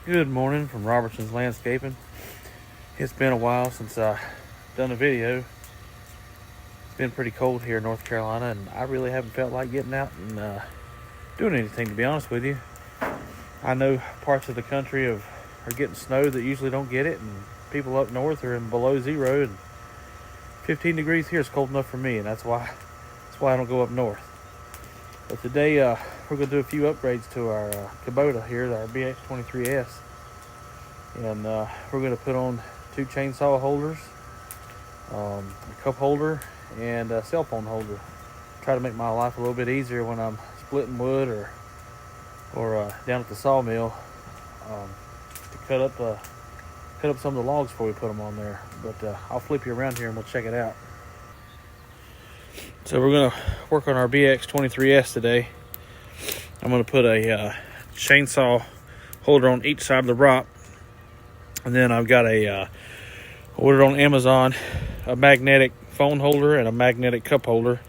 Good morning from Robertson's Landscaping. It's been a while since I've done a video. It's been pretty cold here in North Carolina, and I really haven't felt like getting out and doing anything, to be honest with you. I know parts of the country are getting snow that usually don't get it, and people up north are in below zero, and 15 degrees here is cold enough for me, and that's why I don't go up north. But today we're going to do a few upgrades to our Kubota here, our BX23S. And we're going to put on 2 chainsaw holders, a cup holder, and a cell phone holder. Try to make my life a little bit easier when I'm splitting wood or down at the sawmill to cut up some of the logs before we put them on there. But I'll flip you around here and we'll check it out. So we're going to work on our BX23S today. I'm going to put a chainsaw holder on each side of the rop. And then I've got ordered on Amazon a magnetic phone holder and a magnetic cup holder.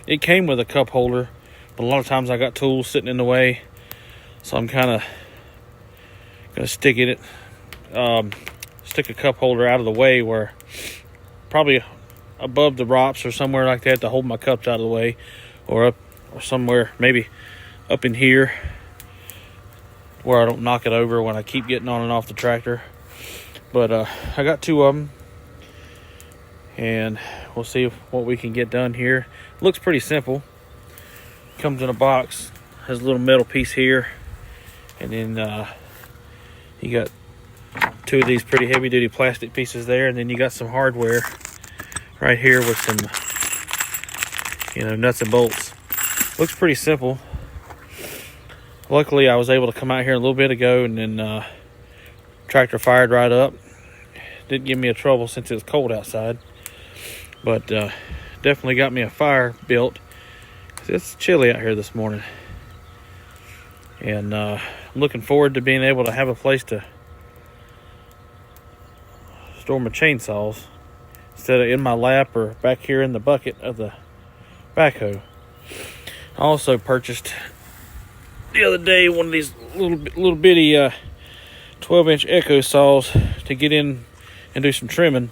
It came with a cup holder, but a lot of times I got tools sitting in the way. So I'm kind of going to stick a cup holder out of the way, where probably above the rops or somewhere like that, to hold my cups out of the way, or somewhere maybe up in here where I don't knock it over when I keep getting on and off the tractor. But I got 2 of them, and we'll see what we can get done here. Looks pretty simple. Comes in a box, has a little metal piece here, and then you got 2 of these pretty heavy duty plastic pieces there, and then you got some hardware right here with some nuts and bolts. Looks pretty simple. Luckily I was able to come out here a little bit ago, and then tractor fired right up. Didn't give me a trouble since it was cold outside, but definitely got me a fire built. It's chilly out here this morning, and I'm looking forward to being able to have a place to store my chainsaws instead of in my lap or back here in the bucket of the backhoe. I also purchased the other day one of these little bitty 12-inch Echo saws to get in and do some trimming.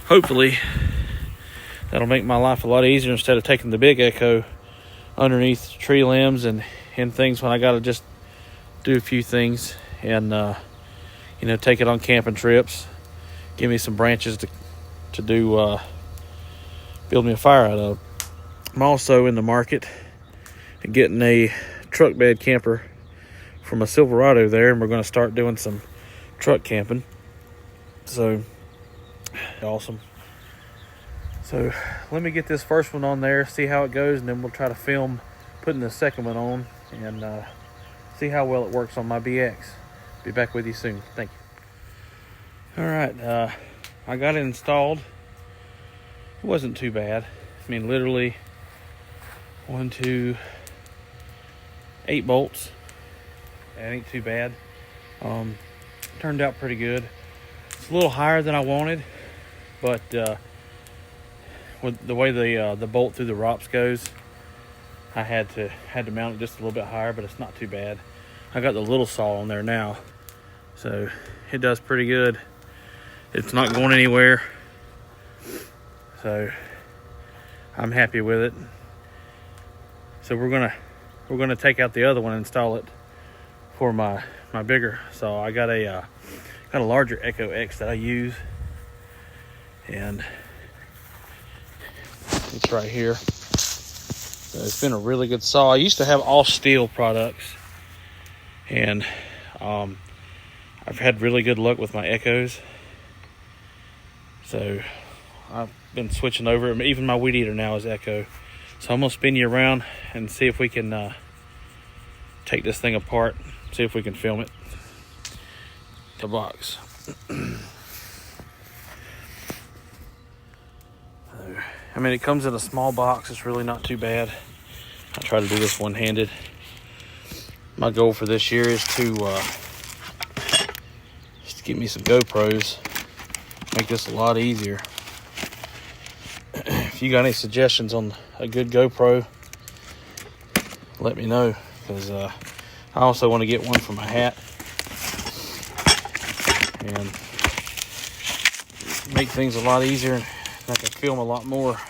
Hopefully that'll make my life a lot easier, instead of taking the big Echo underneath tree limbs and things when I gotta just do a few things, and take it on camping trips. Give me some branches to do build me a fire out of. I'm also in the market and getting a truck bed camper from a Silverado there, and we're going to start doing some truck camping. So awesome. So let me get this first one on there, see how it goes, and then we'll try to film putting the second one on and see how well it works on my BX. Be back with you soon. Thank you. All right, I got it installed. It wasn't too bad. I mean, literally 1, 2, 8 bolts. That ain't too bad. Turned out pretty good. It's a little higher than I wanted, but with the way the bolt through the ROPS goes, I had to mount it just a little bit higher, but it's not too bad. I got the little saw on there now, so it does pretty good. It's not going anywhere, so I'm happy with it. So we're gonna take out the other one and install it for my bigger saw. I got a larger Echo X that I use, and it's right here. So it's been a really good saw. I used to have all steel products, and I've had really good luck with my Echoes. So I've been switching over. Even my weed eater now is Echo. So I'm gonna spin you around and see if we can take this thing apart, see if we can film it. The box. I mean, it comes in a small box. It's really not too bad. I try to do this one-handed. My goal for this year is to just get me some GoPros. Make this a lot easier. If you got any suggestions on a good GoPro, let me know, because I also want to get one for my hat. and make things a lot easier, and I can film a lot more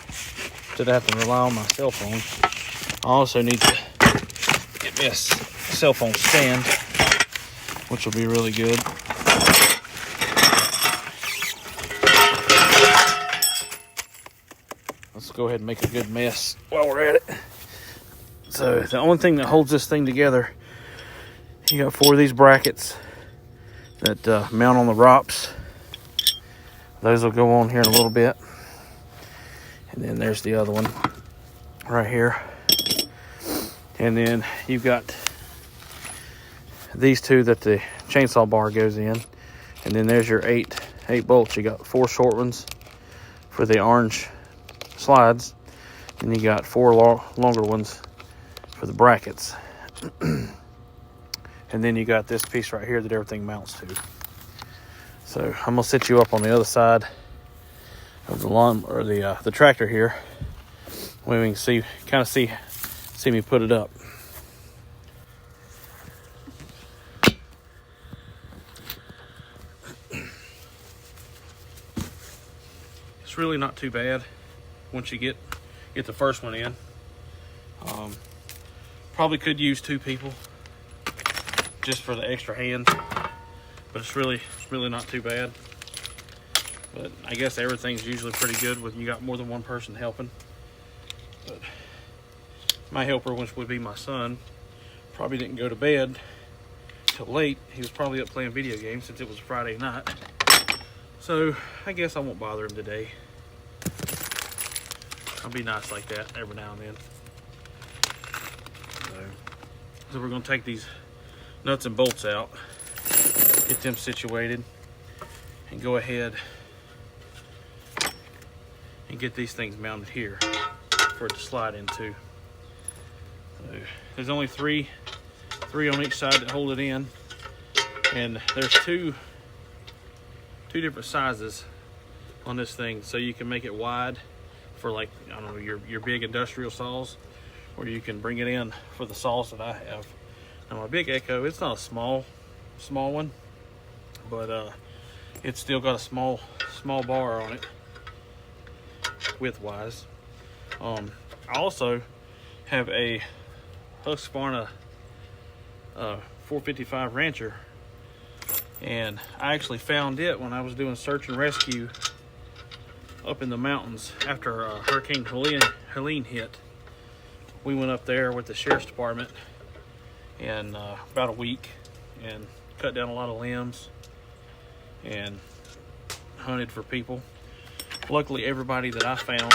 instead of having to rely on my cell phone. I also need to get me a cell phone stand, which will be really good. Let's go ahead and make a good mess while we're at it. So the only thing that holds this thing together, you got 4 of these brackets that mount on the ROPS. Those will go on here in a little bit. And then there's the other one right here. And then you've got these 2 that the chainsaw bar goes in. And then there's your 8 bolts. You got 4 short ones for the orange slides. And you got 4 longer ones for the brackets. And then you got this piece right here that everything mounts to. So I'm gonna set you up on the other side of the lawn, or the tractor here, where we can see me put it up. It's really not too bad once you get the first one in. Probably could use 2 people just for the extra hands, but it's really not too bad. But I guess everything's usually pretty good when you got more than one person helping. But my helper, which would be my son, probably didn't go to bed till late. He was probably up playing video games since it was Friday night. So I guess I won't bother him today. I'll be nice like that every now and then. So we're gonna take these nuts and bolts out, get them situated, and go ahead and get these things mounted here for it to slide into. So there's only three on each side that hold it in, and there's two different sizes on this thing, so you can make it wide for, like, I don't know, your big industrial saws, or you can bring it in for the saws that I have. Now my big Echo, it's not a small one, but it's still got a small bar on it width-wise. I also have a Husqvarna 455 Rancher, and I actually found it when I was doing search and rescue up in the mountains after Hurricane Helene hit. We went up there with the sheriff's department in about a week and cut down a lot of limbs and hunted for people. Luckily, everybody that I found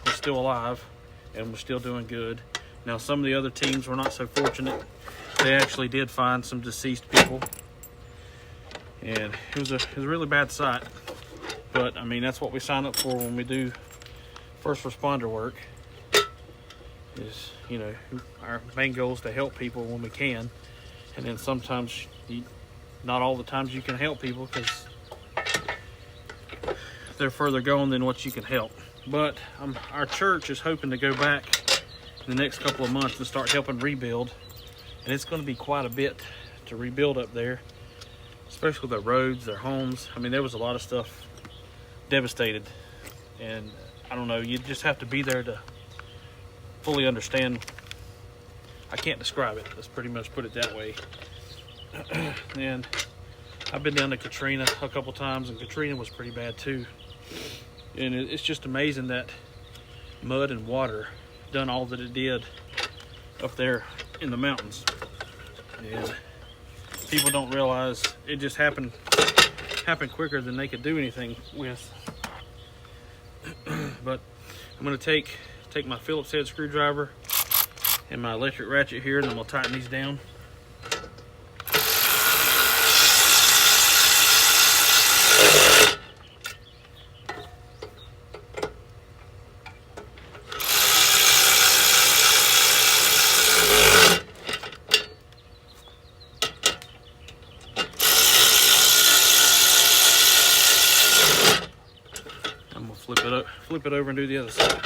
was still alive and was still doing good. Now, some of the other teams were not so fortunate. They actually did find some deceased people, and it was a really bad sight. But I mean, that's what we sign up for when we do first responder work. Is, you know, our main goal is to help people when we can, and then sometimes not all the times you can help people because they're further gone than what you can help. But our church is hoping to go back in the next couple of months and start helping rebuild, and it's going to be quite a bit to rebuild up there, especially their roads, their homes. I mean, there was a lot of stuff devastated, and I don't know, you just have to be there to fully understand. I can't describe it. Let's pretty much put it that way. And I've been down to Katrina a couple times, and Katrina was pretty bad too. And it's just amazing that mud and water done all that it did up there in the mountains. And people don't realize it just happened quicker than they could do anything with. But I'm going to take my Phillips head screwdriver and my electric ratchet here, and I'm going to tighten these down. I'm going to flip it over and do the other side.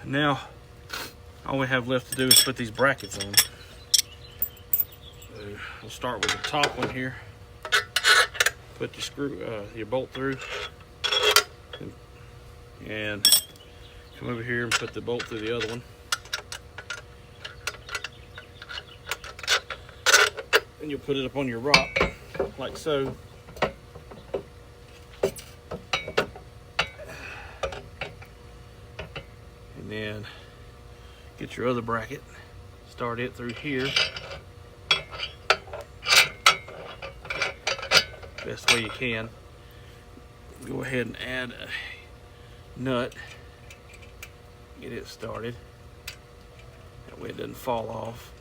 Now, all we have left to do is put these brackets on. So we'll start with the top one here. Put your screw, your bolt through, and come over here and put the bolt through the other one. And you'll put it up on your rock, like so. And then get your other bracket, start it through here. Best way you can. Go ahead and add a nut, get it started. That way it doesn't fall off.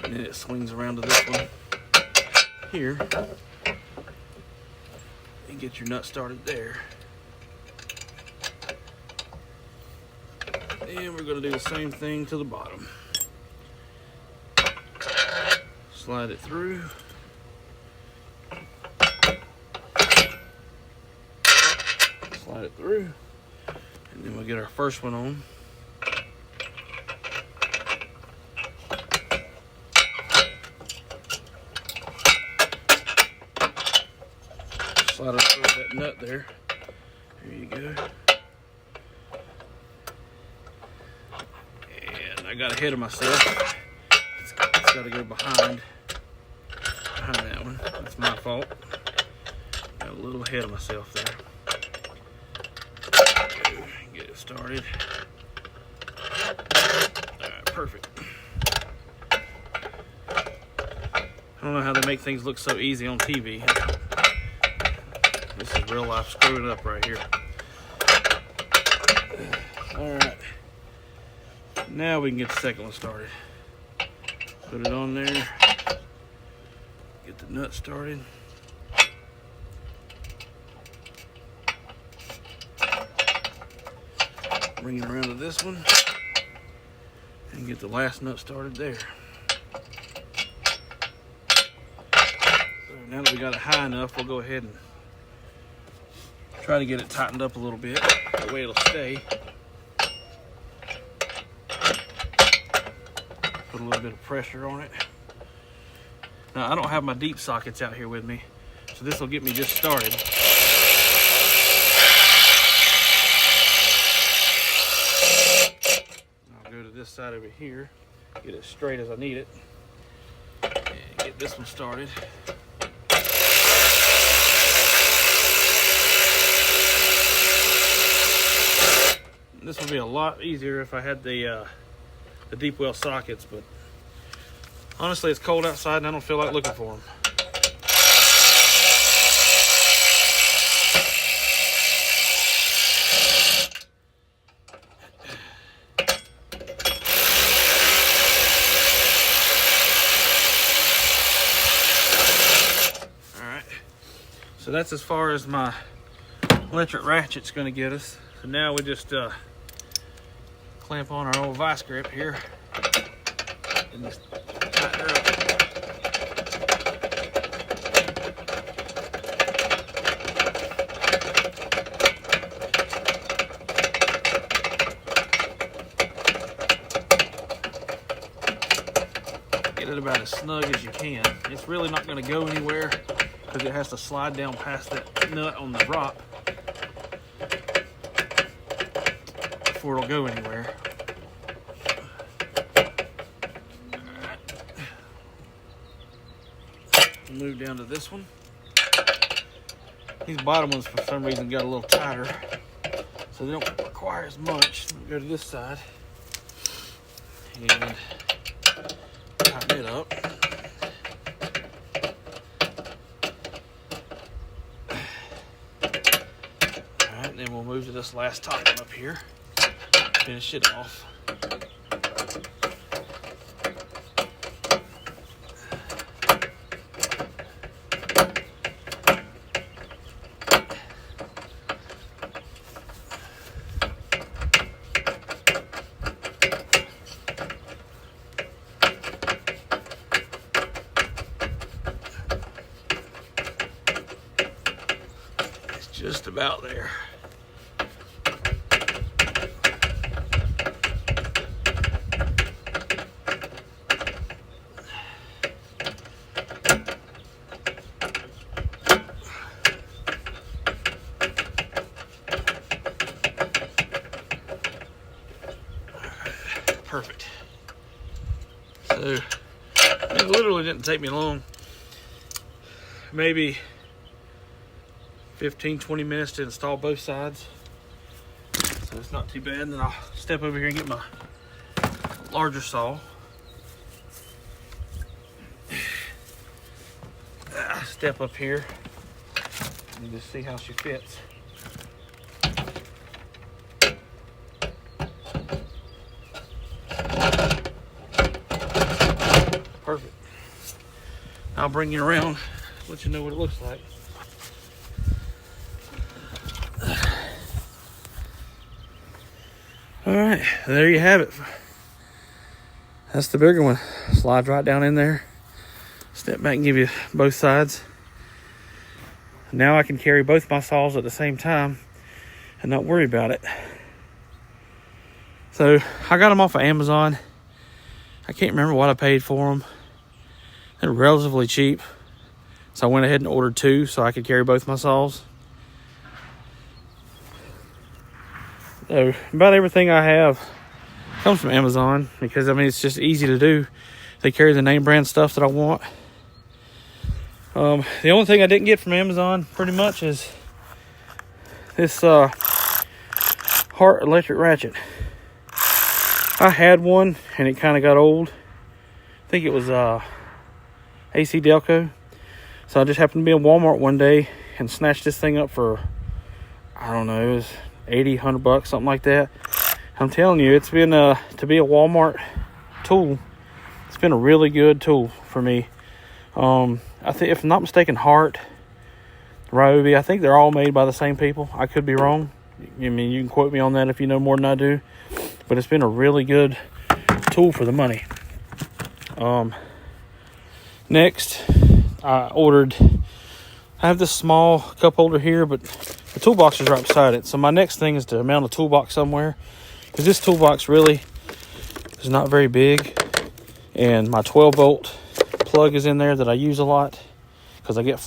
And then it swings around to this one here. And get your nut started there. And we're going to do the same thing to the bottom. Slide it through. Slide it through. And then we'll get our first one on. Slide it through that nut there. There you go. And I got ahead of myself. It's got to go behind that one. That's my fault. Got a little ahead of myself there. Get it started. Alright, perfect. I don't know how they make things look so easy on TV. This is real life screwing up right here. Alright. Now we can get the second one started. Put it on there. Get the nut started. Bring it around to this one. And get the last nut started there. So now that we got it high enough, we'll go ahead and try to get it tightened up a little bit. That way it'll stay. Put a little bit of pressure on it. Now I don't have my deep sockets out here with me, so this will get me just started. I'll go to this side over here, get it straight as I need it, and get this one started. This would be a lot easier if I had the deep well sockets, but honestly it's cold outside and I don't feel like looking for them. Alright, so that's as far as my electric ratchet's going to get us. So now we just clamp on our old vice grip here and just tighten her up. Get it about as snug as you can. It's really not going to go anywhere because it has to slide down past that nut on the rock before it'll go anywhere. Move down to this one. These bottom ones for some reason got a little tighter, so they don't require as much. We'll go to this side and tighten it up. Alright, then we'll move to this last top one up here. Finish it off. It's just about there. perfect. So it literally didn't take me long. Maybe 15-20 minutes to install both sides. So it's not too bad. And then I'll step over here and get my larger saw. Step up here and just see how she fits. Perfect. I'll bring you around, let you know what it looks like. All right, there you have it. That's the bigger one. Slides right down in there. Step back and give you both sides. Now I can carry both my saws at the same time and not worry about it. So I got them off of Amazon. I can't remember what I paid for them. They're relatively cheap. So I went ahead and ordered two so I could carry both my saws. So about everything I have comes from Amazon because I mean it's just easy to do. They carry the name brand stuff that I want. The only thing I didn't get from Amazon pretty much is this Hart electric ratchet. I had one and it kind of got old. I think it was AC Delco. So I just happened to be in Walmart one day and snatched this thing up for, I don't know, it was 80, 100 bucks, something like that. I'm telling you, it's been to be a Walmart tool, it's been a really good tool for me. I think, if I'm not mistaken, Hart, Ryobi, I think they're all made by the same people. I could be wrong. I mean, you can quote me on that if you know more than I do. But it's been a really good tool for the money. Next, I have this small cup holder here, but the toolbox is right beside it. So my next thing is to mount a toolbox somewhere, because this toolbox really is not very big. And my 12-volt plug is in there that I use a lot because I get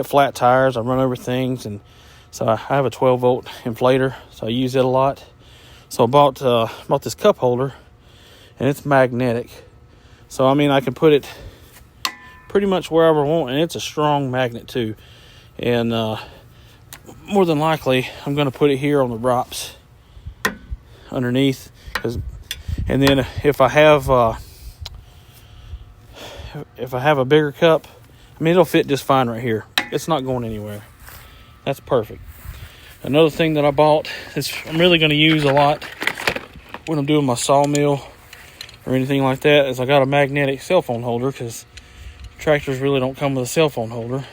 flat tires, I run over things, and so I have a 12-volt inflator, so I use it a lot. So I bought this cup holder, and it's magnetic. So I mean I can put it pretty much wherever I want, and it's a strong magnet too. And more than likely I'm going to put it here on the ROPS underneath, and then if I have a bigger cup, I mean, it'll fit just fine right here. It's not going anywhere. That's perfect. Another thing that I bought is I'm really going to use a lot when I'm doing my sawmill or anything like that is I got a magnetic cell phone holder, because tractors really don't come with a cell phone holder.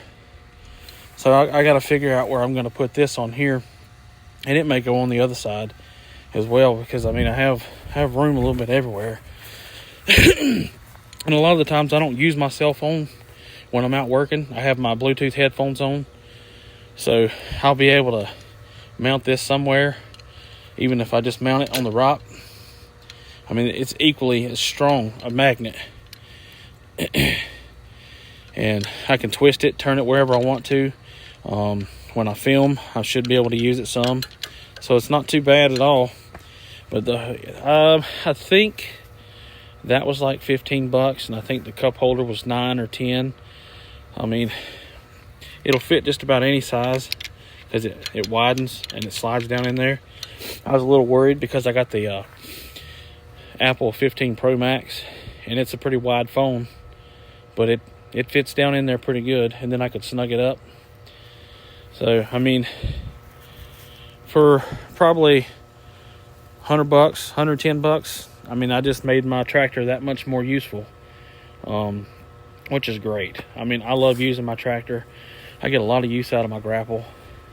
So I got to figure out where I'm going to put this on here, and it may go on the other side as well, because I mean I have room a little bit everywhere. And a lot of the times I don't use my cell phone when I'm out working. I have my Bluetooth headphones on. So I'll be able to mount this somewhere, even if I just mount it on the ROP. I mean, it's equally as strong a magnet. And I can twist it, turn it wherever I want to. When I film, I should be able to use it some. So it's not too bad at all. But I think that was like 15 bucks, and I think the cup holder was 9 or 10. I mean, it'll fit just about any size because it widens and it slides down in there. I was a little worried because I got the Apple 15 Pro Max, and it's a pretty wide phone, but it fits down in there pretty good, and then I could snug it up. So, I mean, for probably 100 bucks, 110 bucks, I mean, I just made my tractor that much more useful, which is great. I mean, I love using my tractor. I get a lot of use out of my grapple,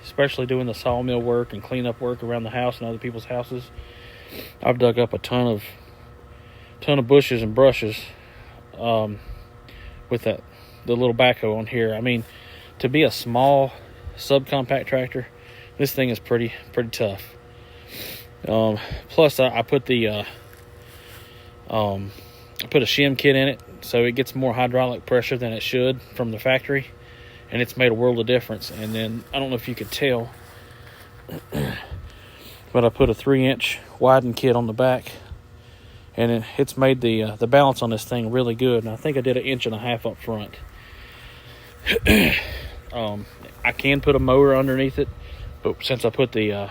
especially doing the sawmill work and cleanup work around the house and other people's houses. I've dug up a ton of bushes and brushes with the little backhoe on here. I mean, to be a small subcompact tractor, this thing is pretty tough. Plus, I put I put a shim kit in it, so it gets more hydraulic pressure than it should from the factory, and it's made a world of difference. And then, I don't know if you could tell, but I put a 3-inch widened kit on the back and it's made the balance on this thing really good. And I think I did 1.5 inches up front. I can put a mower underneath it, but since I put the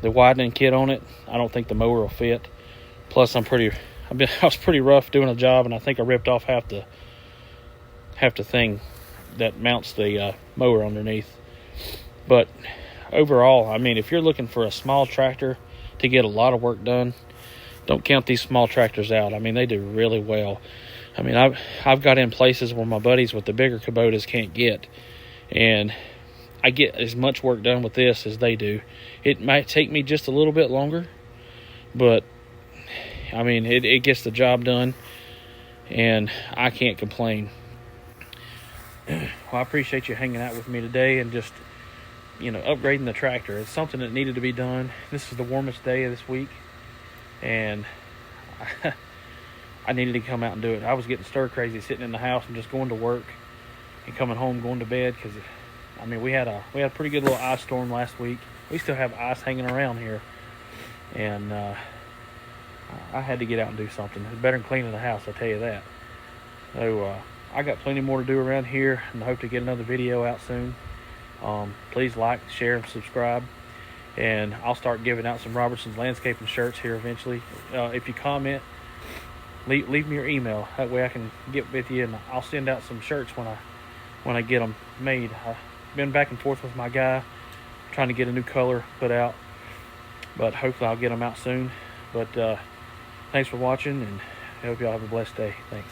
widening kit on it, I don't think the mower will fit. Plus, I was pretty rough doing a job, and I think I ripped off half the thing that mounts the mower underneath. But overall, I mean, if you're looking for a small tractor to get a lot of work done, don't count these small tractors out. I mean, they do really well. I mean, I've got in places where my buddies with the bigger Kubotas can't get, and I get as much work done with this as they do. It might take me just a little bit longer, but I mean, it gets the job done, and I can't complain. Well, I appreciate you hanging out with me today and just, upgrading the tractor. It's something that needed to be done. This is the warmest day of this week, and I needed to come out and do it. I was getting stir crazy sitting in the house and just going to work and coming home, going to bed, because I mean, we had a pretty good little ice storm last week. We still have ice hanging around here, and I had to get out and do something. It's better than cleaning the house, I tell you that. So I got plenty more to do around here, and I hope to get another video out soon. Please like, share, and subscribe. And I'll start giving out some Robertson's Landscaping shirts here eventually. If you comment, leave me your email. That way I can get with you, and I'll send out some shirts when I get them made. I've been back and forth with my guy, trying to get a new color put out, but hopefully I'll get them out soon. But thanks for watching, and I hope y'all have a blessed day. Thanks.